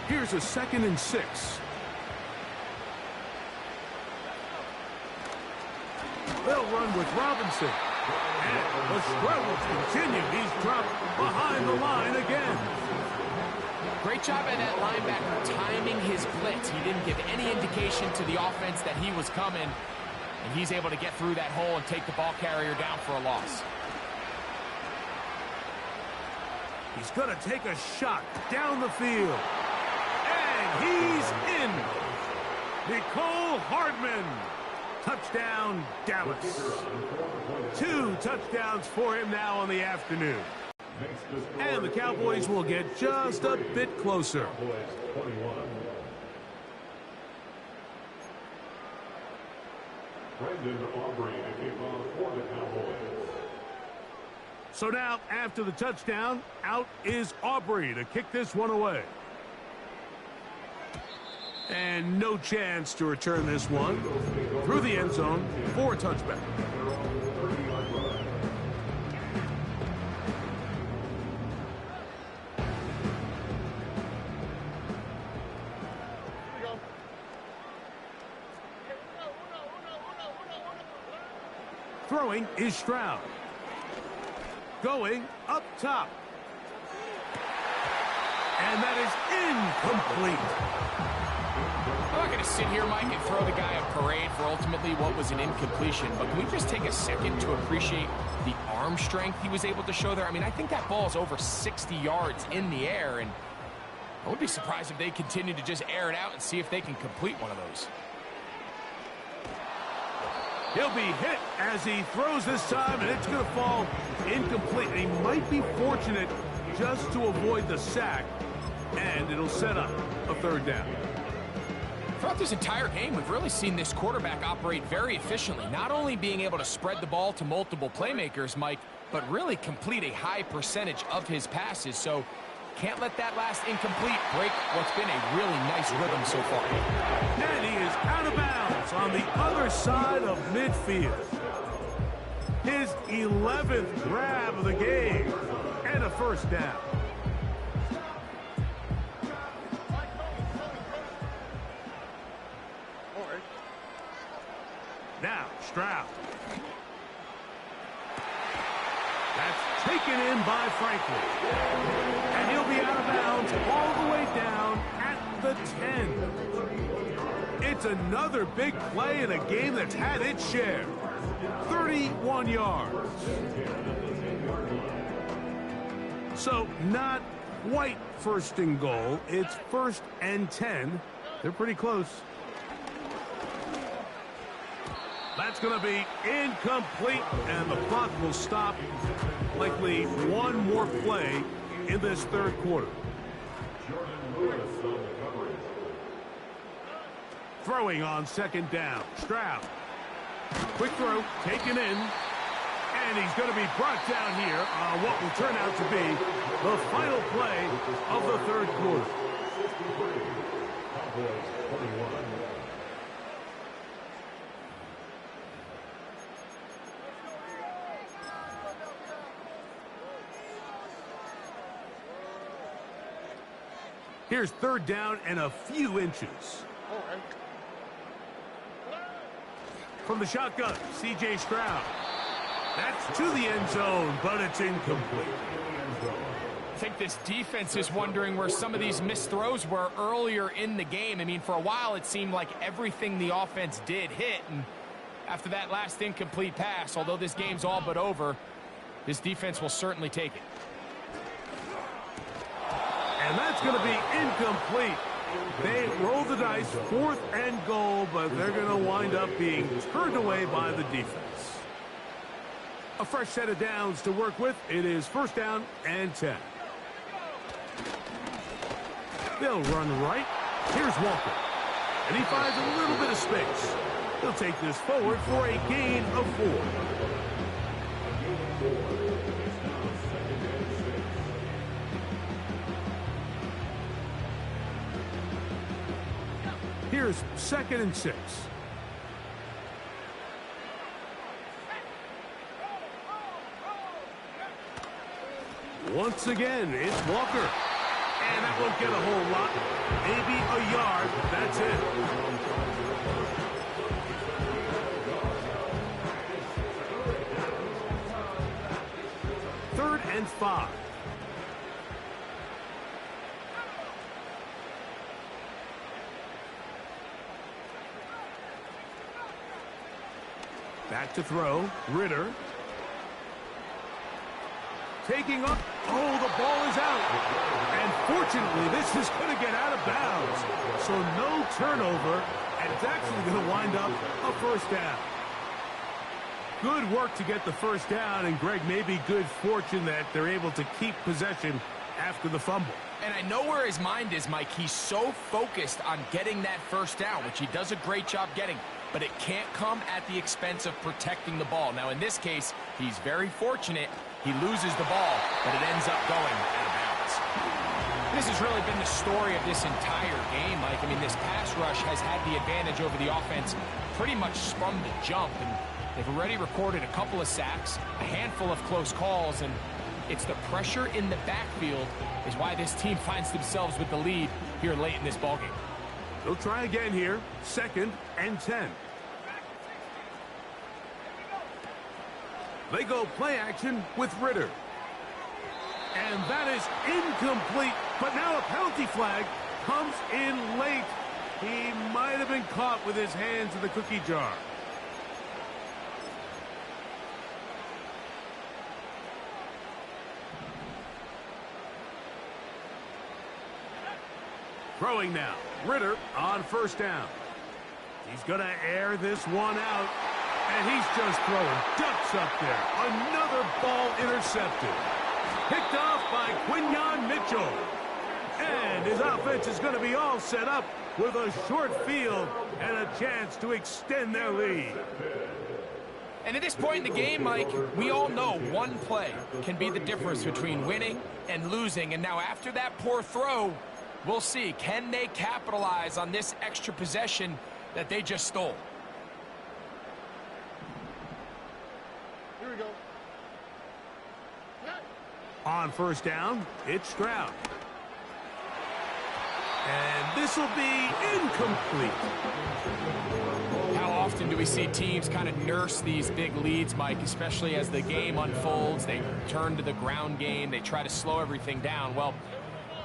Here's a 2nd and 6. They'll run with Robinson. And the struggles continue. He's dropped behind the line again. Great job by that linebacker timing his blitz. He didn't give any indication to the offense that he was coming. And he's able to get through that hole and take the ball carrier down for a loss. He's going to take a shot down the field. And he's in. Nicole Hardman. Touchdown, Dallas. 2 touchdowns for him now on the afternoon. And the Cowboys will get just a bit closer. So now, after the touchdown, out is Aubrey to kick this one away. And no chance to return this one through the end zone for a touchback. Throwing is Stroud. Going up top. And that is incomplete. I'm not going to sit here, Mike, and throw the guy a parade for ultimately what was an incompletion, but can we just take a second to appreciate the arm strength he was able to show there? I mean, I think that ball is over 60 yards in the air, and I would be surprised if they continue to just air it out and see if they can complete one of those. He'll be hit as he throws this time, and it's going to fall incomplete. He might be fortunate just to avoid the sack, and it'll set up a third down. Throughout this entire game, we've really seen this quarterback operate very efficiently, not only being able to spread the ball to multiple playmakers, Mike, but really complete a high percentage of his passes. So can't let that last incomplete break what's been a really nice rhythm so far. And he is out of bounds on the other side of midfield. His 11th grab of the game and a first down. Now, Stroud. That's taken in by Franklin. And he'll be out of bounds all the way down at the 10. It's another big play in a game that's had its share. 31 yards. So, not quite first and goal. It's 1st and 10. They're pretty close. That's going to be incomplete, and the clock will stop. Likely one more play in this third quarter. Throwing on second down. Stroud. Quick throw, taken in. And he's going to be brought down here on what will turn out to be the final play of the third quarter. Here's third down and a few inches. From the shotgun, C.J. Stroud. That's to the end zone, but it's incomplete. I think this defense is wondering where some of these missed throws were earlier in the game. I mean, for a while, it seemed like everything the offense did hit. And after that last incomplete pass, although this game's all but over, this defense will certainly take it. And that's going to be incomplete. They roll the dice, 4th and goal, but they're going to wind up being turned away by the defense. A fresh set of downs to work with. It is 1st down and 10. They'll run right. Here's Walker. And he finds a little bit of space. He'll take this forward for a gain of 4. Here's 2nd and 6. Once again, it's Walker. And that won't get a whole lot. Maybe a yard, but that's it. Third and 5. Back to throw. Ritter. Taking up. Oh, the ball is out. And fortunately, this is going to get out of bounds. So no turnover, and it's actually going to wind up a first down. Good work to get the first down, and Greg, maybe good fortune that they're able to keep possession after the fumble. And I know where his mind is, Mike. He's so focused on getting that first down, which he does a great job getting. But it can't come at the expense of protecting the ball. Now, in this case, he's very fortunate. He loses the ball, but it ends up going out of bounds. This has really been the story of this entire game, Mike. I mean, this pass rush has had the advantage over the offense pretty much from the jump. And they've already recorded a couple of sacks, a handful of close calls, and it's the pressure in the backfield is why this team finds themselves with the lead here late in this ballgame. They'll try again here. 2nd and 10. They go play action with Ritter. And that is incomplete. But now a penalty flag comes in late. He might might have been caught with his hands in the cookie jar. Throwing now. Ritter on first down. He's going to air this one out. And he's just throwing ducks up there. Another ball intercepted. Picked off by Quinyon Mitchell. And his offense is going to be all set up with a short field and a chance to extend their lead. And at this point in the game, Mike, we all know one play can be the difference between winning and losing. And now after that poor throw, we'll see, can they capitalize on this extra possession that they just stole? Here we go. On first down, it's Stroud. And this will be incomplete. How often do we see teams kind of nurse these big leads, Mike, especially as the game unfolds? They turn to the ground game. They try to slow everything down. Well,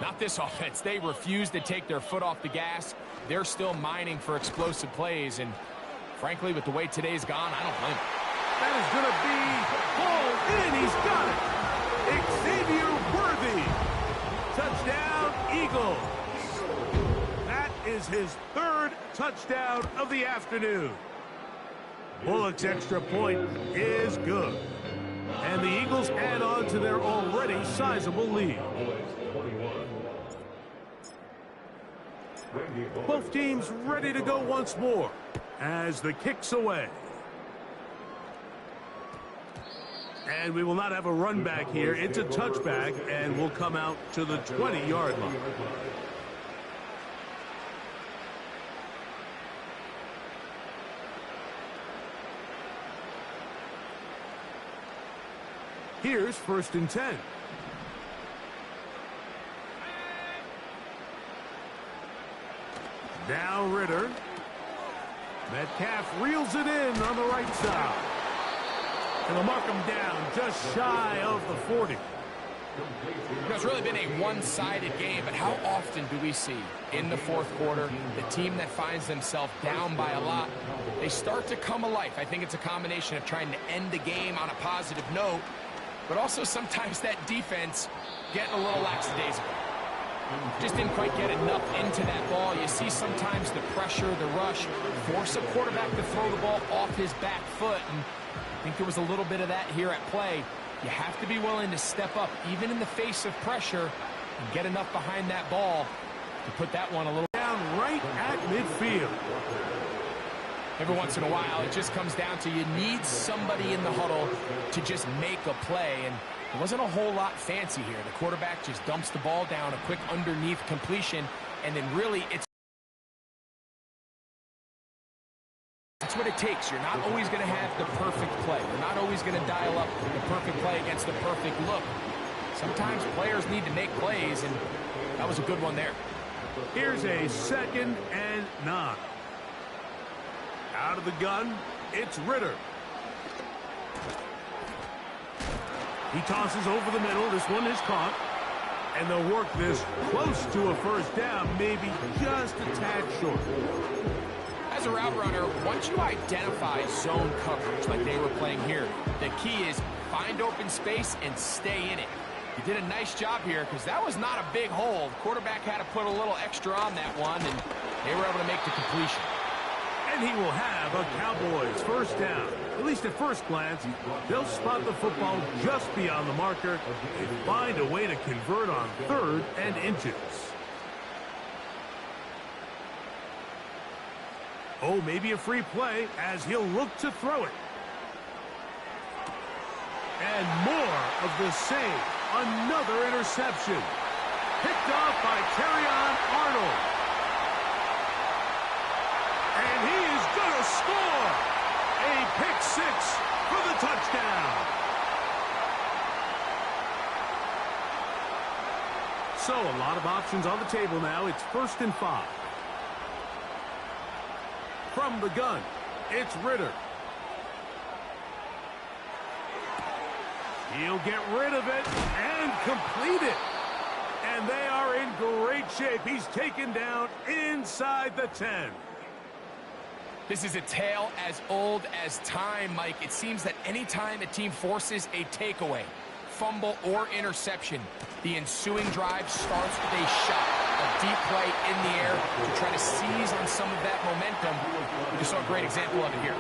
not this offense. They refuse to take their foot off the gas. They're still mining for explosive plays. And frankly, with the way today's gone, I don't blame them. That is going to be hauled in. He's got it. Xavier Worthy. Touchdown, Eagles. That is his third touchdown of the afternoon. Bullock's extra point is good. And the Eagles add on to their already sizable lead. Both teams ready to go once more as the kick's away. And we will not have a run back here. It's a touchback, and we'll come out to the 20-yard line. Here's 1st and 10. Now Ritter. Metcalf reels it in on the right side. And they'll mark him down just shy of the 40. It's really been a one-sided game, but how often do we see in the fourth quarter the team that finds themselves down by a lot, they start to come alive? I think it's a combination of trying to end the game on a positive note, but also sometimes that defense getting a little lackadaisical. Just didn't quite get enough into that ball. You see sometimes the pressure, the rush, force a quarterback to throw the ball off his back foot, and I think there was a little bit of that here at play. You have to be willing to step up, even in the face of pressure, and get enough behind that ball to put that one a little down right at midfield. Every once in a while, it just comes down to you need somebody in the huddle to just make a play, and there wasn't a whole lot fancy here. The quarterback just dumps the ball down, a quick underneath completion, and then really that's what it takes. You're not always going to have the perfect play. You're not always going to dial up the perfect play against the perfect look. Sometimes players need to make plays, and that was a good one there. Here's a 2nd and 9. Out of the gun, it's Ritter. He tosses over the middle. This one is caught. And they'll work this close to a first down, maybe just a tad short. As a route runner, once you identify zone coverage like they were playing here, the key is find open space and stay in it. You did a nice job here because that was not a big hole. The quarterback had to put a little extra on that one, and they were able to make the completion. And he will have a Cowboys first down. At least at first glance, they'll spot the football just beyond the marker and find a way to convert on 3rd and inches. Oh, maybe a free play as he'll look to throw it. And more of the same. Another interception. Picked off by Terrion Arnold. And he is going to score. A pick 6 for the touchdown. So a lot of options on the table now. It's 1st and 5. From the gun, it's Ritter. He'll get rid of it and complete it. And they are in great shape. He's taken down inside the 10. This is a tale as old as time, Mike. It seems that anytime a team forces a takeaway, fumble, or interception, the ensuing drive starts with a shot, a deep play in the air to try to seize on some of that momentum. We just saw a great example of it here.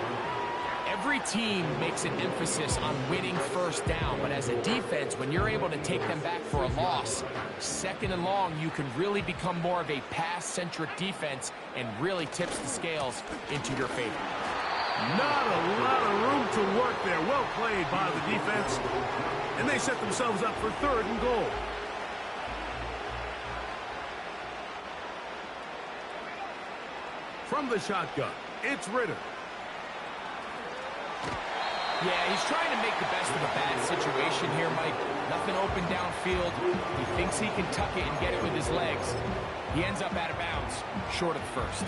Every team makes an emphasis on winning first down, but as a defense, when you're able to take them back for a loss, second and long, you can really become more of a pass-centric defense and really tips the scales into your favor. Not a lot of room to work there. Well played by the defense. And they set themselves up for 3rd and goal. From the shotgun, it's Ritter. Yeah, he's trying to make the best of a bad situation here, Mike. Nothing open downfield. He thinks he can tuck it and get it with his legs. He ends up out of bounds, short of the first.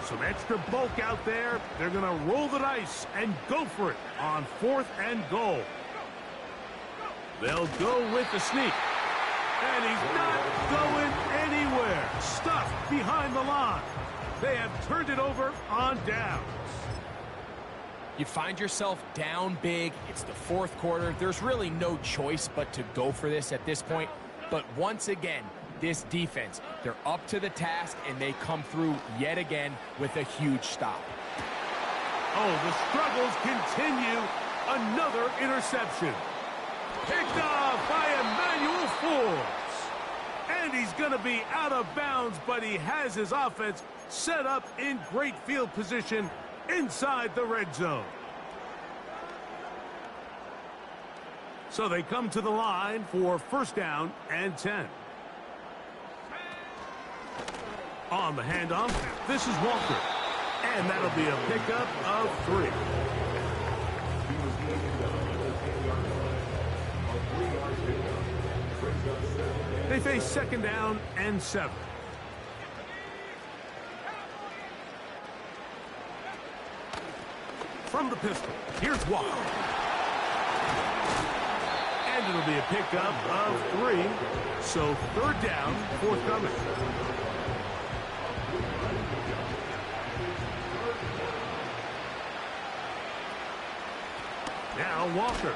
Some extra bulk out there. They're going to roll the dice and go for it on 4th and goal. They'll go with the sneak. And he's not going anywhere. Stuffed behind the line. They have turned it over on downs. You find yourself down big. It's the 4th quarter. There's really no choice but to go for this at this point. But once again, this defense, they're up to the task, and they come through yet again with a huge stop. Oh, the struggles continue. Another interception. Picked off by Emmanuel Forbes. And he's going to be out of bounds, but he has his offense set up in great field position inside the red zone. So they come to the line for 1st down and 10. On the handoff, this is Walker. And that'll be a pickup of 3. They face 2nd down and 7. From the pistol, here's Walker. And it'll be a pickup of 3. So 3rd down, forthcoming. Now Walker.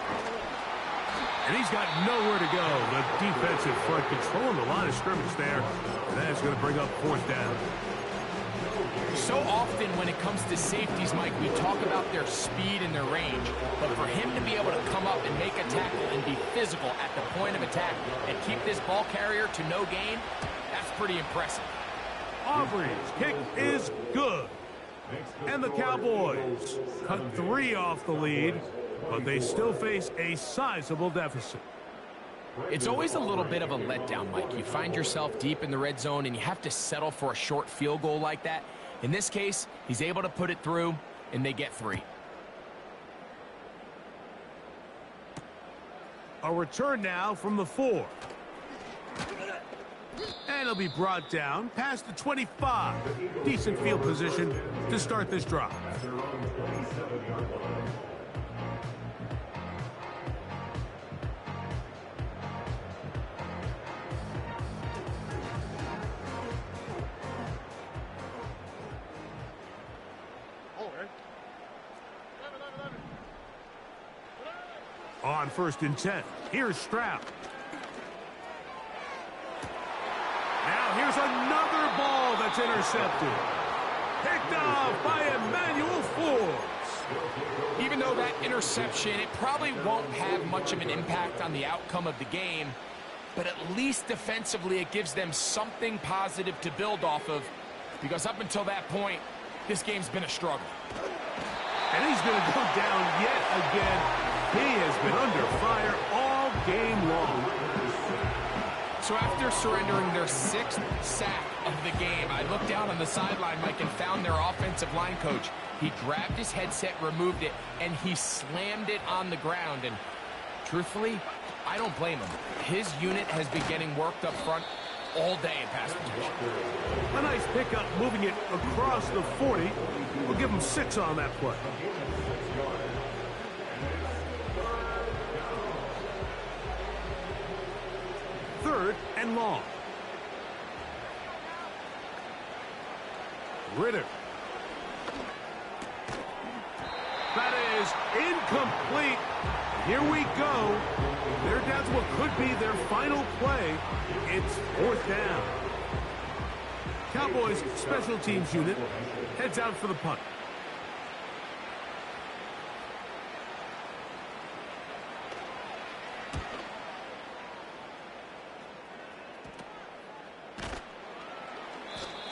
And he's got nowhere to go. The defensive front controlling the line of scrimmage there. And that's going to bring up 4th down. So often when it comes to safeties, Mike, we talk about their speed and their range. But for him to be able to come up and make a tackle and be physical at the point of attack and keep this ball carrier to no gain, that's pretty impressive. Aubrey's kick is good. And the Cowboys cut 3 off the lead, but they still face a sizable deficit. It's always a little bit of a letdown, Mike. You find yourself deep in the red zone and you have to settle for a short field goal like that. In this case, he's able to put it through, and they get 3. A return now from the 4. And he'll be brought down past the 25. Decent field position to start this drive. On 1st and 10, here's Stroud. Now here's another ball that's intercepted. Picked off by Emmanuel Forbes. Even though that interception, it probably won't have much of an impact on the outcome of the game, but at least defensively it gives them something positive to build off of, because up until that point, this game's been a struggle. And he's going to go down yet again. He has been under fire all game long. So after surrendering their 6th sack of the game, I looked down on the sideline, Mike, and found their offensive line coach. He grabbed his headset, removed it, and he slammed it on the ground. And truthfully, I don't blame him. His unit has been getting worked up front all day in pass protection. A nice pickup moving it across the 40. We'll give him 6 on that play. Third and long. is incomplete. Here we go. They're down to what could be their final play. It's fourth down. Cowboys special teams unit heads out for the punt.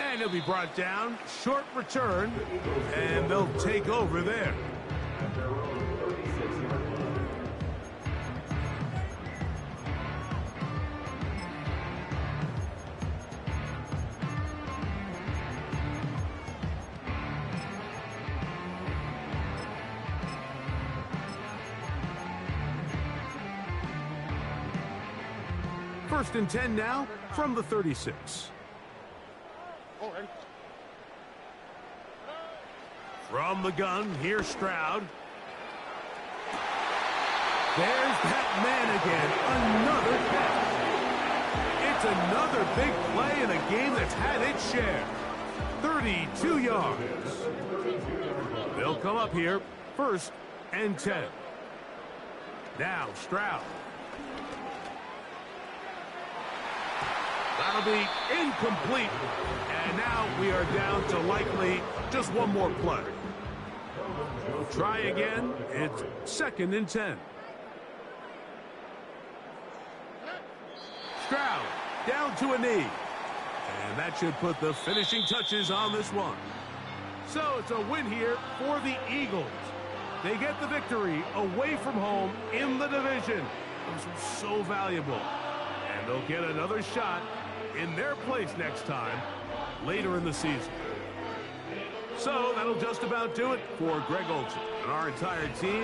And he'll be brought down. Short return. And they'll take over there. First and 10 now from the 36. From the gun, here's Stroud. There's that man again. Another catch. It's another big play in a game that's had its share. 32 yards. They'll come up here, first and 10. Now Stroud. That'll be incomplete. And now we are down to likely just one more play. We'll try again. It's second and 10. Stroud down to a knee. And that should put the finishing touches on this one. So it's a win here for the Eagles. They get the victory away from home in the division. Those are so valuable. And they'll get another shot in their place next time later in the season. So that'll just about do it for Greg Olsen and our entire team.